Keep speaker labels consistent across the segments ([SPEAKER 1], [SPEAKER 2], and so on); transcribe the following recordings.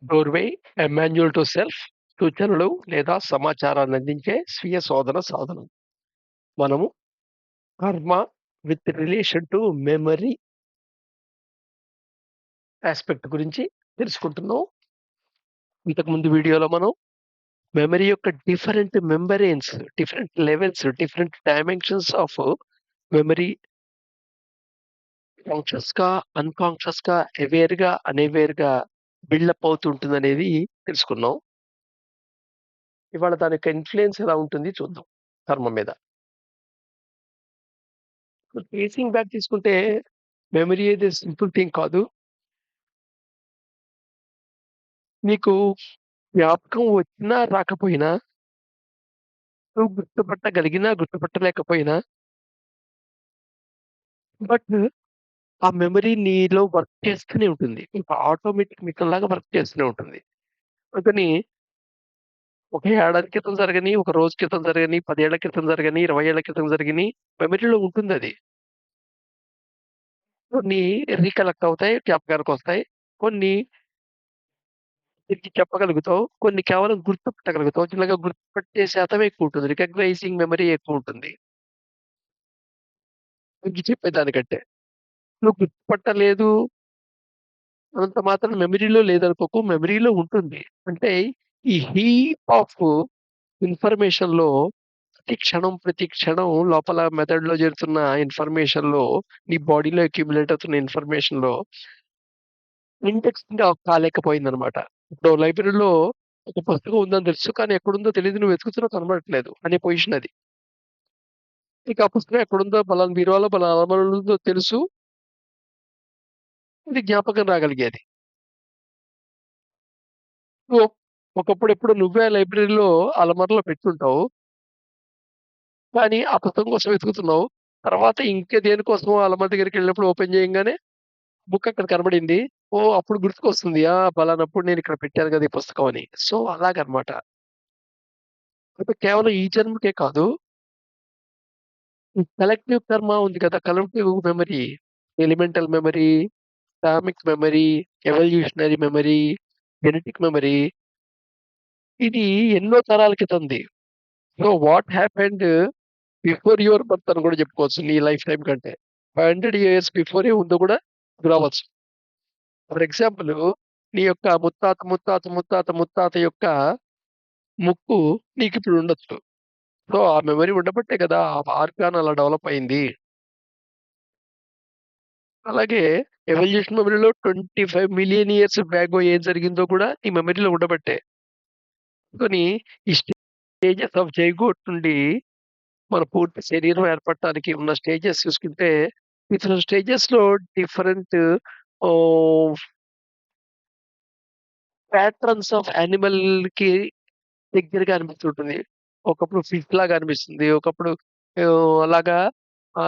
[SPEAKER 1] Doorway, a manual to self సూచనలు లేదా సమాచారాన్నందించే స్వీయ శోధన సాధనం. మనము karma with relation to memory aspect గురించి తెలుసుకుంటున్నాం. ఇంతకుముందు వీడియోలో మనం మెమరీ యొక్క different levels, different dimensions of memory కాన్షియస్‌గా, అన్‌కాన్షియస్‌గా, అవేర్‌గా, అన్‌అవేర్‌గా బిల్డప్ అవుతూ ఉంటుందనేది తెలుసుకున్నాం. ఇవాళ దాని యొక్క ఇన్‌ఫ్లూయెన్స్ ఎలా ఉంటుంది చూద్దాం కర్మ మీద. ట్రేసింగ్ బ్యాక్ తీసుకుంటే మెమరీ అనేది సింపుల్ థింగ్ కాదు. నీకు జ్ఞాపకం వచ్చినా, రాకపోయినా, నువ్వు గుర్తుపట్టగలిగినా, గుర్తుపట్టలేకపోయినా, బట్ ఆ మెమరీ నీలో వర్క్ చేస్తూనే ఉంటుంది. ఇంకా ఆటోమేటిక్ మిషన్‌లాగా వర్క్ చేస్తూనే ఉంటుంది. అందుకని ఒక ఏడాది క్రితం జరగని, ఒక రోజు క్రితం జరగని, 10 ఏళ్ల క్రితం జరగని, 20 ఏళ్ల క్రితం జరిగినయి మెమరీలో ఉంటుందది. కొన్ని రికలెక్ట్ అవుతాయి, జ్ఞాపకానికొస్తాయి. కొన్ని తిరిగి చెప్పగలుగుతావు. కొన్ని కేవలం గుర్తుపట్టగలుగుతావు. చిన్నగా గుర్తుపట్టే శాతమే ఎక్కువుంటుంది. రికగ్నైజింగ్ మెమరీ ఎక్కువుంటుంది. ఇంక చెప్పేదానికంటే. నువ్వు గుర్తుపట్టలేదు అన్నంత మాత్రాన మెమరీలో లేదనుకోకు. మెమరీలో ఉంటుంది. అంటే ఈ హీప్ ఆఫ్ ఇన్ఫర్మేషన్‌లో ప్రతి క్షణం లోపల మెదడులో చేరుతున్న ఇన్ఫర్మేషన్‌లో నీ బాడీలో అక్యుములేట్ అవుతున్న ఇన్ఫర్మేషన్‌లో ఇండెక్సింగ్ కాలేకపోయిందనమాట. ఇప్పుడు లైబ్రరీలో ఒక పుస్తకం ఉందని తెలుసు. కానీ ఎక్కడుందో తెలీదు. నువ్వు వెతుకుతున్నావు కనబడట్లేదు అనే పొజిషన్ అది. నీకు ఆ పుస్తకం ఎక్కడుందో పలానా బీరువాలో, పలానా అలమారాలో ఉందో తెలుసు. ఇది జ్ఞాపకం రాగలిగేది. నువ్వు ఒకప్పుడు ఎప్పుడో నువ్వే లైబ్రరీలో అలమారాలో పెట్టుంటావు. కానీ ఆ పుస్తకం కోసం వెతుకుతున్నావు. తర్వాత ఇంకా దేనికోసమో అలమార దగ్గరికెళ్ళినప్పుడు ఓపెన్ చేయంగానే బుక్ అక్కడ కనబడింది. ఓహ్! అప్పుడు గుర్తుకొస్తుంది. పలానప్పుడు నేనిక్కడ పెట్టాను గదా! ఈ పుస్తకం అని. సో, అలాగనమాట. అంటే కేవలం ఈ జన్మకే కాదు. ఈ కలెక్టివ్ కర్మ ఉంది కదా! Collective memory, elemental memory, atomic memory, evolutionary memory, genetic memory ఇది ఎన్నో తరాల క్రితంది. So, what happened before your birth అని కూడా చెప్పుకోవచ్చు నీ లైఫ్ టైమ్ కంటే. 500 ఇయర్స్ బిఫోర్ ఏముందో కూడా రావచ్చు. ఫర్ ఎగ్జాంపుల్ నీ యొక్క ముత్తాత యొక్క ముక్కు నీకిప్పుడు ఉండొచ్చు. సో, ఆ మెమరీ ఉండబట్టే కదా! ఆ ఆర్గాన్ అలా డెవలప్ అయింది. అలాగే ఎవల్యూషన్ మెమరీలో 25 మిలియన్ ఇయర్స్ బ్యాక్ ఏం జరిగిందో కూడా నీ మెమరీలో ఉండబట్టే. కానీ ఈ స్టేజెస్ ఆఫ్ జైగోట్ నుండి మన పూర్తి శరీరం ఏర్పడటానికి ఉన్న స్టేజెస్ చూసుకుంటే, డిఫరెంట్ స్టేజెస్‌లో డిఫరెంట్ ఆహ్, ప్యాట్రన్స్ ఆఫ్ యానిమల్‌కి దగ్గరగా అనిపిస్తుంటుంది. ఒకప్పుడు ఫిష్ లాగా అనిపిస్తుంది. ఒకప్పుడు అలాగా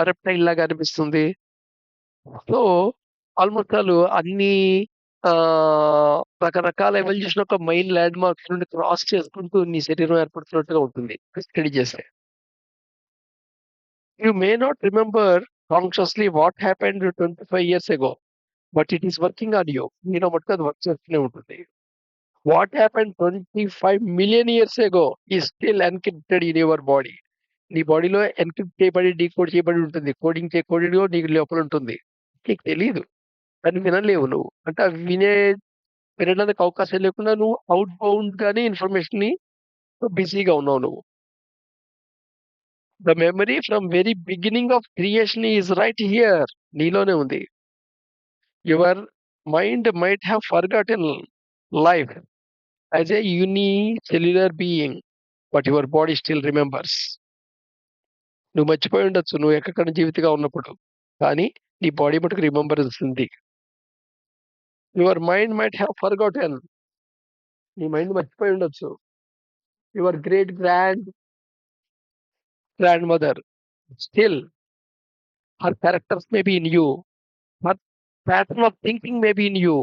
[SPEAKER 1] రెప్టైల్ లాగా అనిపిస్తుంది. సో, ఆల్‌మోస్ట్ అన్ని రకరకాల ఎవల్యూషన్ యొక్క మెయిన్ ల్యాండ్ మార్క్స్ నుండి క్రాస్ చేసుకుంటూ నీ శరీరం ఏర్పడుతున్నట్టుగా ఉంటుంది స్టడీ చేస్తే. You may not remember consciously what happened 25 years ago, but it is working on you. నీలో మటుకు అది వర్క్ చేస్తూనే ఉంటుంది. What happened 25 million years ago is still encrypted in your body. నీ బాడీలో ఎన్‌క్రిప్ట్ చేయబడి, డీకోడ్ చేయబడి ఉంటుంది. కోడెడ్‌గా నీకు లోపల ఉంటుంది. నీకు తెలీదు. దాన్ని వినలేవు నువ్వు. అంటే అవి వినడానికి అవకాశం లేకుండా నువ్వు ఔట్ బౌండ్ గాని ఇన్ఫర్మేషన్‌ని బిజీగా ఉన్నావు నువ్వు. The memory from very beginning of creation is right here. నీలోనే ఉంది. Your mind might have forgotten life as a unicellular being, but your body still remembers. నువ్వు మర్చిపోయి ఉండొచ్చు నువ్వు ఎక్కడికన్నా జీవితగా ఉన్నప్పుడు. కానీ నీ బాడీ మటుకు రిమెంబరెన్స్ ఉంది. Your mind might have forgotten. నీ మైండ్ మర్చిపోయి ఉండొచ్చు. Your grand mother still her characters may be in you. Her pattern of thinking may be in you.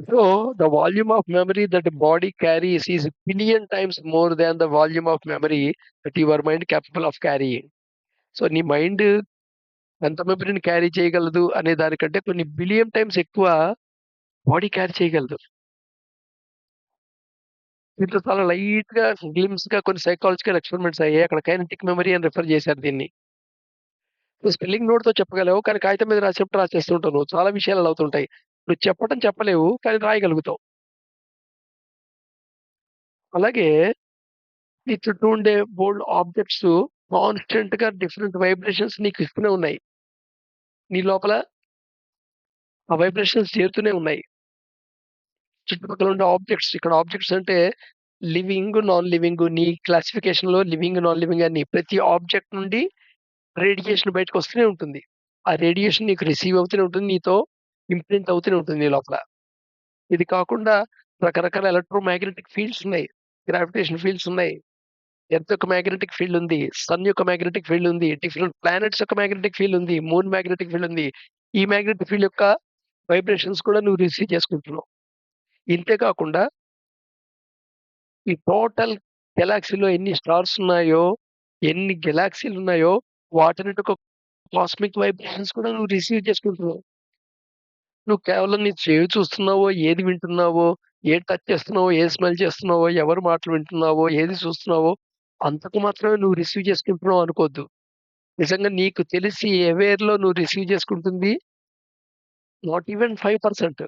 [SPEAKER 1] So, the volume of memory that the body carries is billion times more than the volume of memory that your mind capable of carrying. So, నీ mind ఎంత మెమరీని carry చేయగలదు అనే దానికంటే కొన్ని billion times ఎక్కువ body carry చేయగలదు. దీంట్లో చాలా లైట్‌గా గ్లిమ్స్‌గా కొన్ని సైకాలజికల్ ఎక్స్‌పెరిమెంట్స్ అయ్యాయి. అక్కడ కైనెటిక్ మెమరీ అని రిఫర్ చేశారు దీన్ని. నువ్వు స్పెల్లింగ్ నోట్‌తో చెప్పగలవు. కానీ కాగితం మీద రాసేప్పుడు రాసేస్తూ ఉంటావు నువ్వు. చాలా విషయాలు అలా అవుతుంటాయి. నువ్వు చెప్పడం చెప్పలేవు. కానీ రాయగలుగుతావు. అలాగే నీ చుట్టూ ఉండే బోలెడు ఆబ్జెక్ట్స్ కాన్స్టెంట్‌గా డిఫరెంట్ వైబ్రేషన్స్ నీకు ఇస్తూనే ఉన్నాయి. నీ లోపల ఆ వైబ్రేషన్స్ చేరుతూనే ఉన్నాయి. చుట్టుపక్కల ఉండే ఆబ్జెక్ట్స్ ఇక్కడ ఆబ్జెక్ట్స్ అంటే లివింగ్, నాన్ లివింగ్ నీ క్లాసిఫికేషన్‌లో లివింగ్, నాన్ లివింగ్ అని ప్రతి ఆబ్జెక్ట్ నుండి రేడియేషన్ బయటకొస్తూనే ఉంటుంది. ఆ రేడియేషన్ నీకు రిసీవ్ అవుతూనే ఉంటుంది. నీతో ఇంప్రింట్ అవుతూనే ఉంటుంది నీ లోపల. ఇది కాకుండా రకరకాల ఎలక్ట్రో మాగ్నెటిక్ ఫీల్డ్స్ ఉన్నాయి. గ్రావిటేషన్ ఫీల్డ్స్ ఉన్నాయి. ఎర్త్ యొక్క మాగ్నెటిక్ ఫీల్డ్ ఉంది. సన్ యొక్క మాగ్నెటిక్ ఫీల్డ్ ఉంది. డిఫరెంట్ ప్లానెట్స్ యొక్క మాగ్నెటిక్ ఫీల్డ్ ఉంది. మూన్ మాగ్నెటిక్ ఫీల్డ్ ఉంది. ఈ మాగ్నెటిక్ ఫీల్డ్ యొక్క వైబ్రేషన్స్ కూడా నువ్వు రిసీవ్ చేసుకుంటున్నావు. ఇంతే కాకుండా ఈ టోటల్ గెలాక్సీలో ఎన్ని స్టార్స్ ఉన్నాయో, ఎన్ని గెలాక్సీలున్నాయో వాటన్నిటి యొక్క కాస్మిక్ వైబ్రేషన్స్ కూడా నువ్వు రిసీవ్ చేసుకుంటున్నావు. నువ్వు కేవలం నీ చెవి చూస్తున్నావో, ఏది వింటున్నావో, ఏది టచ్ చేస్తున్నావో, ఏది స్మెల్ చేస్తున్నావో, ఎవరి మాటలు వింటున్నావో, ఏది చూస్తున్నావో అంతకు మాత్రమే నువ్వు రిసీవ్ చేసుకుంటున్నావు అనుకోద్దు. నిజంగా నీకు తెలిసి అవేర్‌లో నువ్వు రిసీవ్ చేసుకుంటుంది నాట్ ఈవెన్ 5%.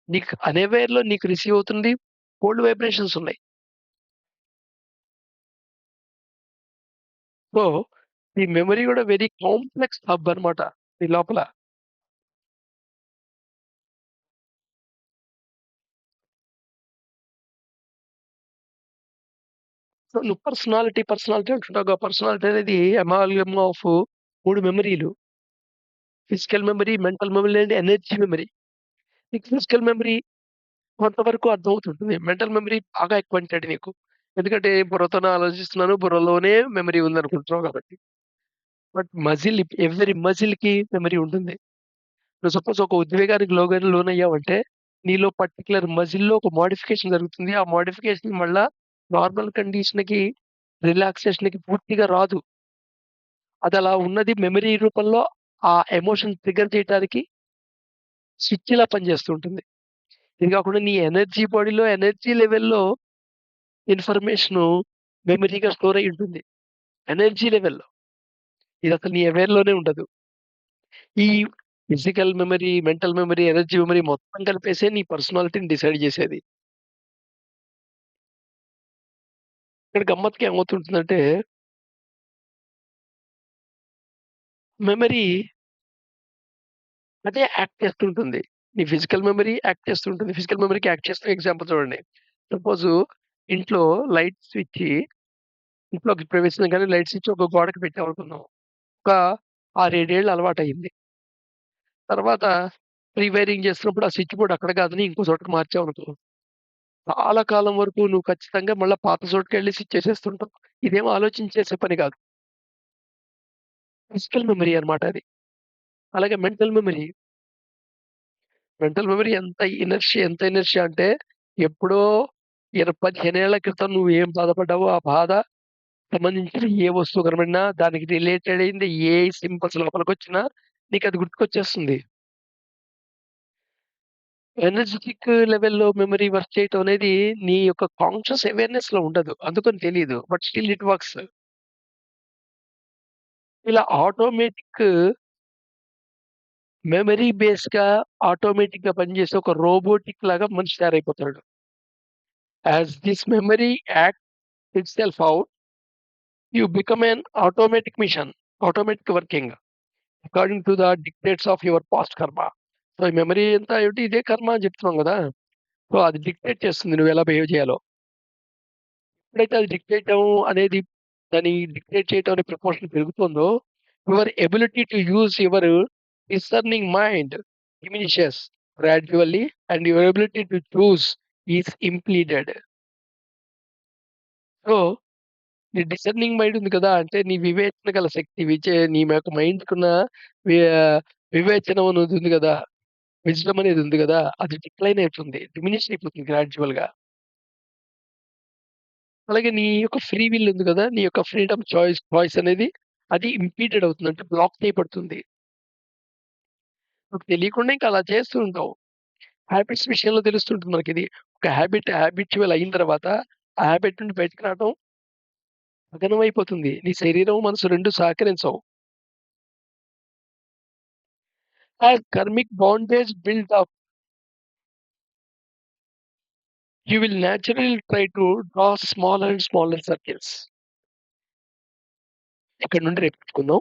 [SPEAKER 1] నీకు అన్‌అవేర్‌లో నీకు రిసీవ్ అవుతుంది కోల్డ్ వైబ్రేషన్స్ ఉన్నాయి. సో, ఈ మెమరీ గూడా వెరీ కాంప్లెక్స్ హబ్ అన్నమాట నీ లోపల. సో, నువ్వు పర్సనాలిటీ అంటుంటావుగా పర్సనాలిటీ అనేది అమాల్గమ్ ఆఫ్ 3 మెమరీలు. Physical memory, mental memory and energy memory. నీకు ఫిజికల్ మెమరీ కొంతవరకు అర్థమవుతుంటుంది. మెంటల్ మెమరీ బాగా ఎక్కువంటాడు నీకు. ఎందుకంటే బుర్రతోనే ఆలోచిస్తున్నాను, బుర్రలోనే మెమరీ ఉందనుకుంటున్నావు కాబట్టి. బట్ మజిల్ ఎవ్రి మజిల్‌కి మెమరీ ఉంటుంది. నువ్వు సపోజ్ ఒక ఉద్వేగానికి లోనయ్యావంటే, నీలో పర్టిక్యులర్ మజిల్‌లో ఒక మోడిఫికేషన్ జరుగుతుంది. ఆ మోడిఫికేషన్ మళ్ళా నార్మల్ కండిషన్‌కి, రిలాక్సేషన్‌కి పూర్తిగా రాదు. అదలా ఉన్నది మెమరీ రూపంలో ఆ ఎమోషన్ ట్రిగ్గర్ చేయటానికి స్విచ్‌లా పనిచేస్తూ ఉంటుంది. ఇది కాకుండా నీ ఎనర్జీ బాడీలో ఎనర్జీ లెవెల్‌లో ఇన్ఫర్మేషను మెమరీగా స్టోర్ అయ్యి ఉంటుంది. ఎనర్జీ లెవెల్‌లో. ఇదసలు నీ అవేర్‌లోనే ఉండదు. ఈ physical memory, mental memory, energy memory మొత్తం కలిపేసే నీ పర్సనాలిటీని డిసైడ్ జేసేది. ఇక్కడ గమ్మత్తుగా ఏమవుతుంటుందంటే, మెమరీ అదే యాక్ట్ చేస్తుంటుంది. నీ ఫిజికల్ మెమరీ యాక్ట్ చేస్తుంటుంది. ఫిజికల్ మెమరీకి యాక్ట్ చేస్తూ ఎగ్జాంపుల్ చూడండి. సపోజు ఇంట్లో లైట్ స్విచ్చి ఇంట్లోకి ప్రవేశించగానే లైట్ స్విచ్ ఒక గోడకి పెట్టామనుకుందాం. ఒక 6, 7 ఏళ్ళు అలవాటయింది. తర్వాత రీవైరింగ్ చేస్తున్నప్పుడు ఆ స్విచ్ బోర్డ్ అక్కడ కాదని ఇంకో చోటకి మార్చామనుకో. చాలా కాలం వరకు నువ్వు ఖచ్చితంగా మళ్ళా పాత చోటుకెళ్ళి స్విచ్ చేసేస్తుంటావు. ఇదేమో ఆలోచించి చేసే పని కాదు. ఫిజికల్ మెమరీ అన్నమాట అది. అలాగే మెంటల్ మెమరీ ఎంత ఇనర్షియా అంటే ఎప్పుడో 15 ఏళ్ల క్రితం నువ్వు ఏం బాధపడ్డావో ఆ బాధ సంబంధించిన ఏ వస్తువు కనబడినా దానికి రిలేటెడ్ అయింది ఏ సింబల్స్ లోపలికొచ్చినా నీకది గుర్తుకొచ్చేస్తుంది. ఎనర్జిటిక్ లెవెల్‌లో మెమరీ వర్క్ చేయటం అనేది నీ యొక్క కాన్షియస్ అవేర్‌నెస్‌లో ఉండదు. అందుకని తెలీదు. But still it works. ఇలా ఆటోమేటిక్ మెమరీ బేస్‌గా ఆటోమేటిక్‌గా పనిచేసే ఒక రోబోటిక్ లాగా మనిషి తయారైపోతాడు. As this memory act itself out, you become an automatic machine. Automatic working according to the dictates of your past karma. So, ఈ మెమరీ అంతా ఏమిటి ఇదే కర్మ అని చెప్తున్నాం గదా! సో, అది డిక్టేట్ చేస్తుంది నువ్వెలా బిహేవ్ చేయాలో. ఎప్పుడైతే అది డిక్టేట్ అనేది దాన్ని డిక్టేట్ చేయటం అనే ప్రపోర్షన్ పెరుగుతుందో, your ability to use your discerning mind diminishes gradually and your ability to choose is impeded. So, నీ డిసర్నింగ్ మైండ్ ఉంది కదా! అంటే నీ వివేచన గల శక్తి నీ యొక్క మైండ్‌కున్న వి వివేచనం అనేది ఉంది గదా! విజ్డమ్ అనేది ఉంది గదా! అది డిక్లైన్ అయితుంది. డిమినిష్ అయిపోతుంది గ్రాడ్యుయల్‌గా. అలాగే నీ యొక్క ఫ్రీ విల్ ఉంది గదా! నీ యొక్క ఫ్రీడమ్ చాయిస్ అనేది అది ఇంపీడెడ్ అవుతుంది. అంటే బ్లాక్ చేయబడుతుంది. నీకు తెలియకుండా ఇంకా అలా చేస్తూ ఉంటావు. హ్యాబిట్స్ విషయంలో తెలుస్తుంటుంది మనకిది. ఒక హ్యాబిచ్యువల్ అయిన తర్వాత, ఆ హ్యాబిట్ నుండి బయటికి రావడం గగనమైపోతుంది. నీ శరీరం, మనసు 2 సహకరించవు. As karmic bondage build up, you will naturally try to draw smaller and smaller circles. ఇక్కడి నుండి రేపు చెప్పుకుందాం.